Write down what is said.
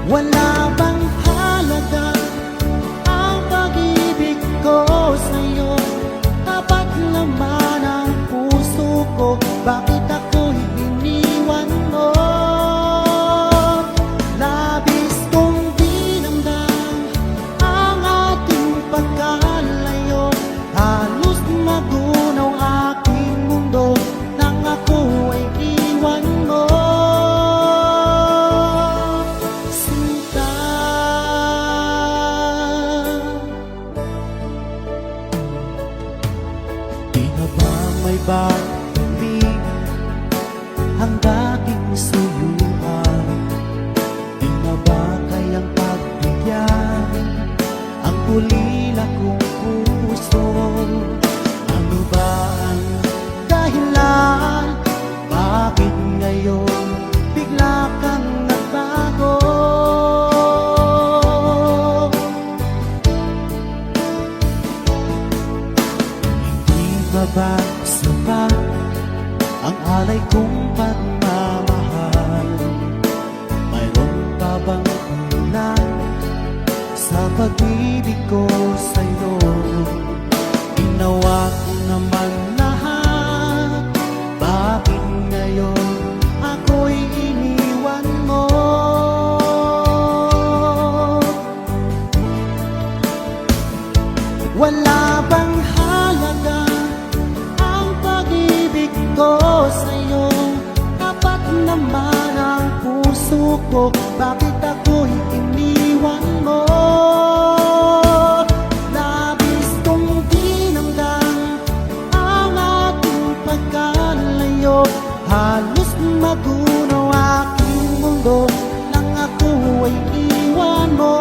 Wala bang halaga ang pag-ibig ko sa'yo? Tapat naman ang puso ko, bakit ako'y iniwan mo? Labis kong dinamdam ang ating pagkalayo, halos magunaw aking mundo nang ako ay iwan mo. Sinta, di na ba may babalik ang dating suyuan? Di na ba kayang pagbigyan ang ulila kong puso? Ano ba ang dahilan? Bakit ngayon bigla kang nagbago? Hindi ba sapat ang alay kong pagmamahal? Mayroon pa bang ulan sa pag-ibig ko sa'yo? Ginawa ko naman lahat, bakit ngayon ako'y iniwan mo? Wala bang halaga ang pag-ibig ko sa'yo? Tapat naman ang puso ko, bakit ako'y iniwan mo? Labis kong dinamdam ang ating pagkalayo, halos magunaw aking mundo nang ako ay iwan mo.